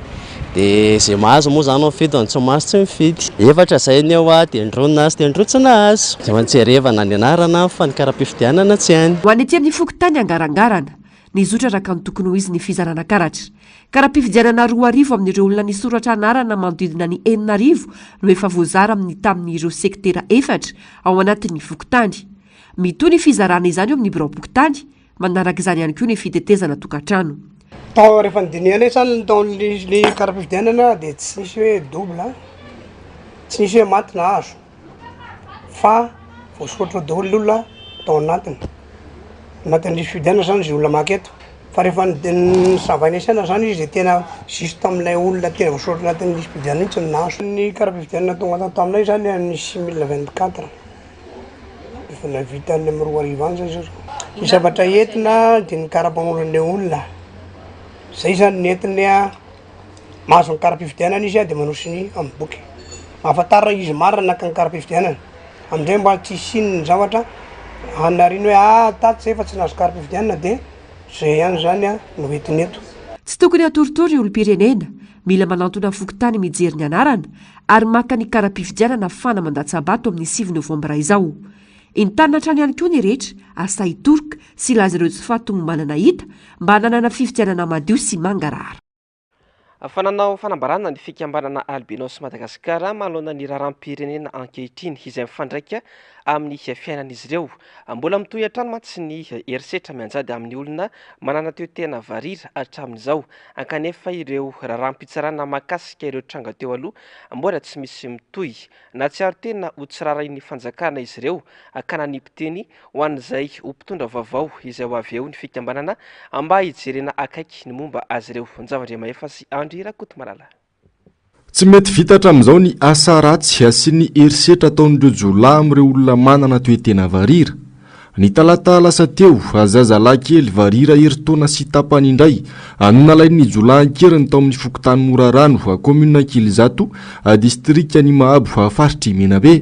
Dia izay mahazo moa zany mifidy, tsy mahazo tsy mifidy. Efatra izay ny eo dia ndro nahazo dia ndro tsy nahazo. Izay mantsierevana ny anarana fa ny kara-pifidianana tsy hany. Ho any ety amin'ny fokotany angarangarana, nizotra raka ny tokony ho izy ny fizarana karatra. Kara-pifidianana 2,000 amin'ireo olona nisoratra anarana manodidina ny 4,000 no efa voazara tamin'ireo sektera 4 ao anatin'ny fokotany. Mitoy ny fizarana izany eo amin'ny birao pokotany, manaraka izany ihany koa ny fitetezana tokantrano. Tao rehefa nidinihana izany taon'ny kara-pifidianana dia tsy nisy hoe double, tsy nisy hoe maty na hazo, fa voasoratra daholo olona tao anatiny. Anatin'ny fifidianana zany izay olona maketo. Fa rehefa nisavaina isana zany izy tena juste amin'ilay olona tena voasoratra anatin'ny lisy-pifidianana tsy nahazo. Ny kara-pifidianana tonga taminay zany ny 2024. Efa navita ny amin'ny 2,000 any zany. Ny zavatra entina dia ny kara-panolon'ilay olona. Zay zany ny entiny mahazo ny kara-pifidianana izy dia manosiny amin'ny boky. afatara izy marina naka ny karapifidianana amindray mba tsy sinny zavatra anariny hoe taty zay efa tsy nazo karapifidianana dia zay ihany zany a no entiny eto tsy tokony atoritory olom-pirenena mila manantona fokotany mijery ny anarana ary maka ny karapifidianana fana mandatsabato amin'ny 7 novambra izao intanina trany ihany koa ny rehetra asay torka sy laza ireo tsy fahatomombanana hita mba hananana fifidianana madio sy mangarara fananao fanambarana ny fikambanana albinos Madagasikara manoloana ny raharam-pirenena ankehitriny izay mifandraika amin'ny fiainan'izy ireo mbola mitohy hatrany mantsy ny herisetra mianjady amin'ny olona manana toetena varira hatramin'izao ankanefa ireo raharam-pitsarana mahakasika ireo tranga teo aloha mbola tsy misy mitohy na tsy aro tena ho tsiraray ny fanjakana izy ireo kananipiteny ho an'izay ho mpitondra vaovao izay ho avy eo ny fikambanana mba hijerena akaiky ny momba azy ireo ny efa sy andry rakoto malala tsy mety vita hatramin'izao ny asa ratsy sy ny herisetra ataon'ireo jolahy amin'ireo olona manana toetena varira ny talata lasa teo azazalahy kely varira heritaona sy tapany indray anonalain'ny jolahy ankeriny tao amin'ny fokotany Morarano commune Kilizato distrika ny Mahabo faritry Menabe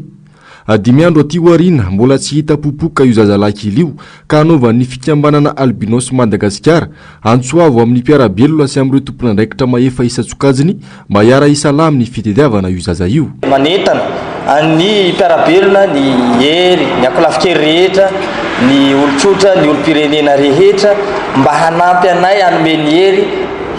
dimy andro aty warina mbola tsy hita popoka io zazalahy kely io ka anaovan'ny fikambanana albinos Madagasikara antsoavo amin'ny mpiarabelona sy amin'ireo tompon'andraikitra maefa isa-tsokajiny mba hiara isalamy ny fitediavana io zaza io manentana ny mpiarabelona ny hery ny akolafikery rehetra ny olotsotra ny olom-pirenena rehetra mba hanampy anay anome ny hery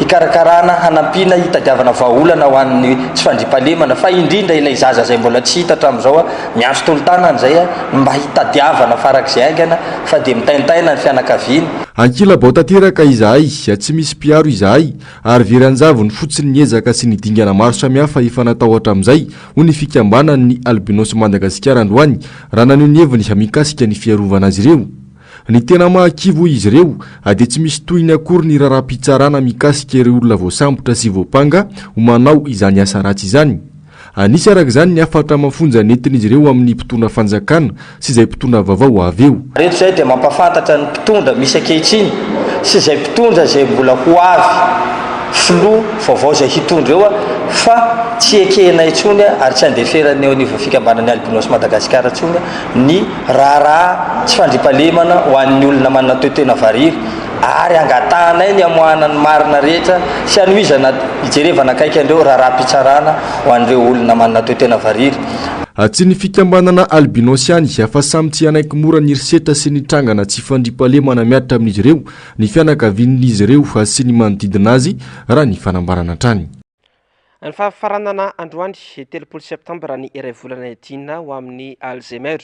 hikarakarana hanampina hitadiavana vahaolana ho an'ny tsy fandripalemana fa indrindra ilay zaza zay mbola tsy hita hatramin'izao miantso tolotanana zay mba hitadiavana farak'izay aingana fa dia mitaintaina ny fianakaviana ankila bao tanteraka izahay tsy misy mpiaro izahay ary veranjavony fotsiny ny ezaka sy ny dingana maro samihafa efa natao hatramin'izay ho ny fikambanan'ny albinos Madagasikara androany raha naneo ny heviny mikasika ny fiarovana azy ireo ny tena mahakivo izy ireo dia tsy misy toy ny akory ny raharam-pitsarana mikasika ireo olona voasambotra sy voapanga ho manao izany asa ratsy izany anisy araka izany ny afatra mafonja nentin'izy ireo amin'ny mpitondra fanjakana sy izay mpitondra vaovao avy eo reto zay dia mampafantatra ny mpitondra misy ankehitriny sy izay mpitondra zay mbola ho avy filoha vaovao zay hitondra eo fa tsy ekehina intsony ary tsy andeferany eo aniva fikambanan'ny albinos Madagasikara intsony ny raharaha tsy fandripalemana ho an'ny olona manana toetena variry ary angatanay ny amoahana ny marina rehetra sy anohizana hijerevana akaiky andreo raharaha-pitsarana ho an'ireo olona manana toetena variry tsy ny fikambanana albinos ihany fa samy tsy anaiky mora ny herisetra sy ny trangana tsy fandripalemana miaritra amin'izy ireo ny fianakavian'izy ireo sy ny manodidina azy raha ny fanambarana trany ny fahafaranana androany 3 septambra ny iray volana edina ho amin'ny Alzheimer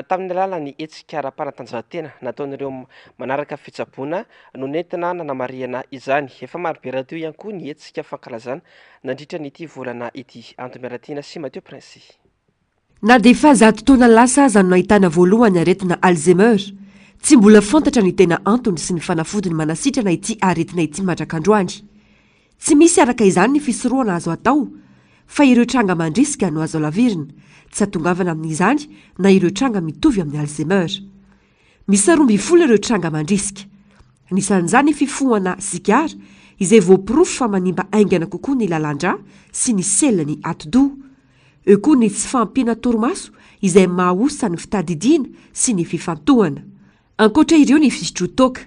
tamin'ny alalany hetsika ara-panatanjahantena nataon'ireo manaraka fitsaboana no nentina nanamariana izany efa marobe raha teo ihany koa ny hetsika fankalazana nandritra n'ity volana ity Antomiaratiana sy Mathieu Prince na dia efa 100 taona lasa zany no ahitana voalohany aretina Alzheimer tsy mbola fantatra ny tena antony sy ny fanafodiny manasitrana ity aretina ity mandrakandroany tsy misy araka izany ny fisoroana azo atao fa ireo tranga mandrisika no azo lavirina tsy atongavana amin'izany na ireo tranga mitovy amin'ny Alzheimer misy 12 ireo tranga mandrisika nisan'izany fifohana sigara izay voapirofo fa manimba aingana kokoa ny lalandra sy ny sela ny atido eo koa ny tsy fampina torimaso izay mahaosa ny fitadidiana sy ny fifantohana ankoatra ireo ny fisotrotoka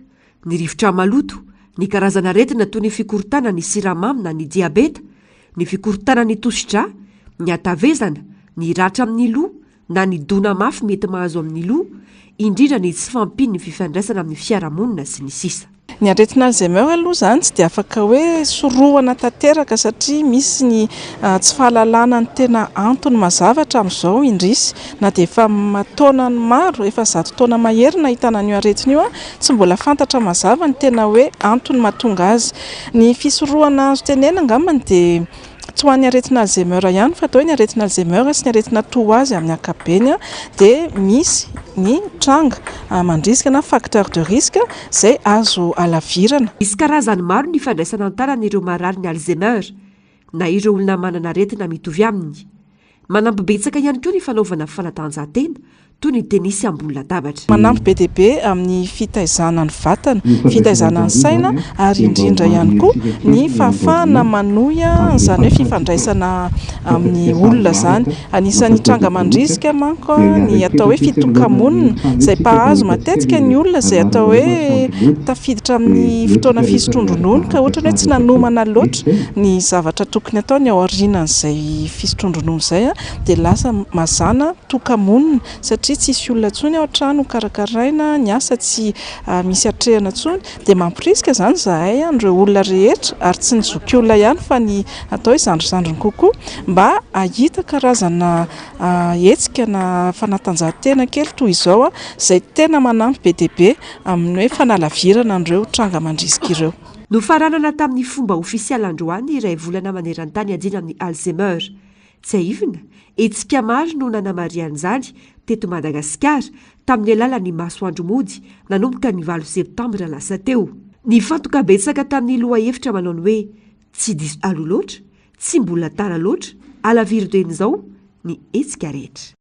ny rivotra maloto ny karazana aretina toy ny fikorotana ny siramamy na ny diabeta ny fikorotana ny tositra ny atavezana ny ratra amin'ny loha na ny dona mafy mety mahazo amin'ny loha indrindra ny tsy fampiny ny fifandraisana amin'ny fiaramonina sy ny sisa ny aretina Alzheimer aloha zany tsy dia afaka hoe sorohana tanteraka satria misy ny tsy fahalalana ny tena antony mazavatra amin'izao indrisy na dia efa taona maro efa 100 taona maherina ahitana an'io aretina io tsy mbola fantatra mazava ny tena hoe antony mahatonga azy ny fisorohana azo tenena angambany dia tsy ho an'ny aretina Alzheimer ihany fa atao hoe ny aretina Alzheimer sy ny aretina toazy amin'ny ankapobeny dia misy ny tranga mandrisika na facteur de risque zay azo alavirana misy karazany maro ny fandraisana antanan'ireo marary ny Alzheimer na ireo olona manana aretina mitovy aminy manampibetsaka ihany koa ny fanaovana fanatanjahantena toy ny tenisy ambony latabatra. Manampy be dia be amin'ny fitaizana ny vatana, fitaizana ny saina ary indrindra ihany koa ny fahafahana manoya, izany hoe fifandraisana amin'ny olona zany. Anisan'ny tranga mandrisika manko ny atao hoe fitokamonina izay mpahazo matetika ny olona izay atao hoe tafiditra amin'ny fotoana fisotrondronono ka ohatra hoe tsy nanomana loatra ny zavatra tokony ataony ao aorianan'izay fisotrondronono izay dia lasa mazana tokamonina satria tsisy olona tsony ao an-trano karakaraina, ny asa tsy misy atrehana tsony dia mampirisika zany zahay andreo olona rehetra ary tsy ny zoky olona ihany fa ny atao hoe zandrizandrony kokoa mba ahita karazana hetsika na fanatanjahantena kely toy izao izay tena manampy be dia be amin'ny hoe fanalavirana andreo tranga mandrisika ireo. Nofaranana tamin'ny fomba ofisialy androany iray volana maneran-tany adina amin'ny Alzheimer. Tsy aivina, etsika maro no nanamarian'izany teto Madagasikara tamin'ny alalan'ny masoandro mody nanomboka ny 9 septambra lasa teo. Ny fantoka betsaka tamin'ny loha hevitra manao ny hoe tsy diso alo loatra, tsy mbola tara loatra, alaviroden'izao ny etsika rehetra.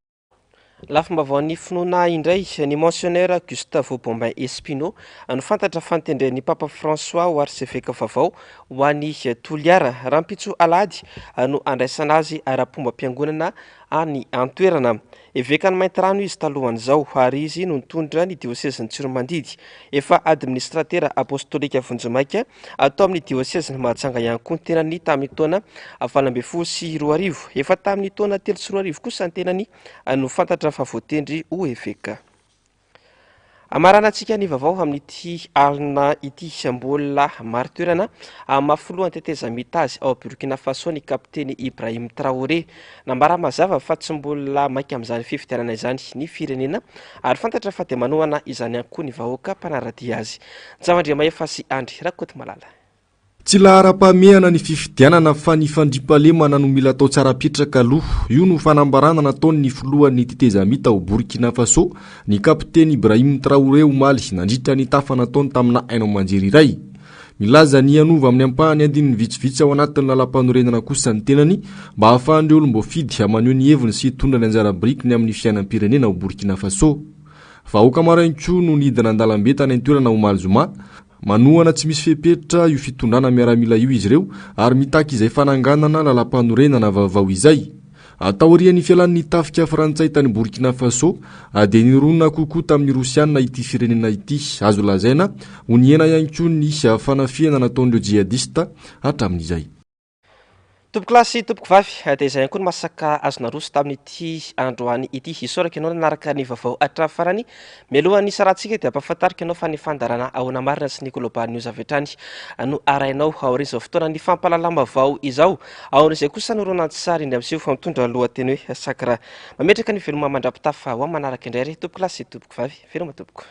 Lafim-baovao finoana indray ny mentionnaire Gustavo Bombay Espino no fantatra fantendren'ny Papa François ho artsevêque vaovao ho an'ny Toliara rahampitso alady no andraisana azy ara-pomba-piangonana any antoerana. Eveka ny mainty rano izy talohan'izao ary izy no nitondra ny diocèse-ny Tsiromandidy. Efa administratera apostolika Vonjimaika atao amin'ny diocèse-ny Mahajanga ihany koa ny tenany tamin'ny taona 2012. Efa tamin'ny taona 2013 kosa ny tenany no fantatra fa voatendry ho eveka. Amarana antsika ny vaovao amin'ity alina ity mbola maro toerana mahafoloan'ny teteza mitazy ao Burkina Faso ny kapiteny Ibrahim Traoré nambara mazava fa tsy mbola maika amin'izany fifidianana izany ny firenena ary fantatra fa dia manohana izany ihany koa ny vahoaka mpanaradia azy. Zavandriamaefa sy Andry Rakoty Malala. Tsy lahara-pahamehana ny fifidianana fa ny fandrimpahalemana no mila atao tsara pitraka aloha. Io no fanambarana nataony ny filohan'ny tetezamita ao Burkina Faso ny kapiteny Ibrahim Traoré omaly nandritra ny tafa nataony tamina haino manjery iray. Milaza ny anova amin'ny ampahany andininy vitsivitsy ao anatin'ny lalam-panorenana kosa ny tenany mba hahafahan'ireo olom-boafidy maneho ny heviny sy hitondra ny anjara birikiny amin'ny fiainam-pirenena ao Burkina Faso. Vahoaka marainkoa no nidina an-dalambe tany an-toerana omaly zoma. Manohana tsy misy fepetra io fitondrana miaramila io izy ireo ary mitaky izay fananganana lalam-panorenana vaovao izay. Ataorian'ny fialan'ny tafika frantsay tany Burkina Faso dia nirona kokoa tamin'ny Rosiana ity firenena ity. Azo lazaina ho niena ihany koa ny fanafiana nataon'ireo jihadista hatramin'izay. Tompoko lasy tompoko vavy dia izay ihany koa ny masaka azona roso tamin'ity androany ity hisoraka ianao nanaraka ny vaovao hatramin'ny farany. Mialohan'ny sarantsika dia ampahafantarika ianao fa ny fandarana ahoana marina sy ny global news avy hatrany no arainao aorian'izao fotoana ny fampalalama vao izao. Aorian'izay kosa no ronan-tsary indray amin'izay fa mitondra lohateny hoe sakra mametraka ny veloma mandrapitafa ho manaraka indray tompoko lasy tompoko vavy veloma tompoko.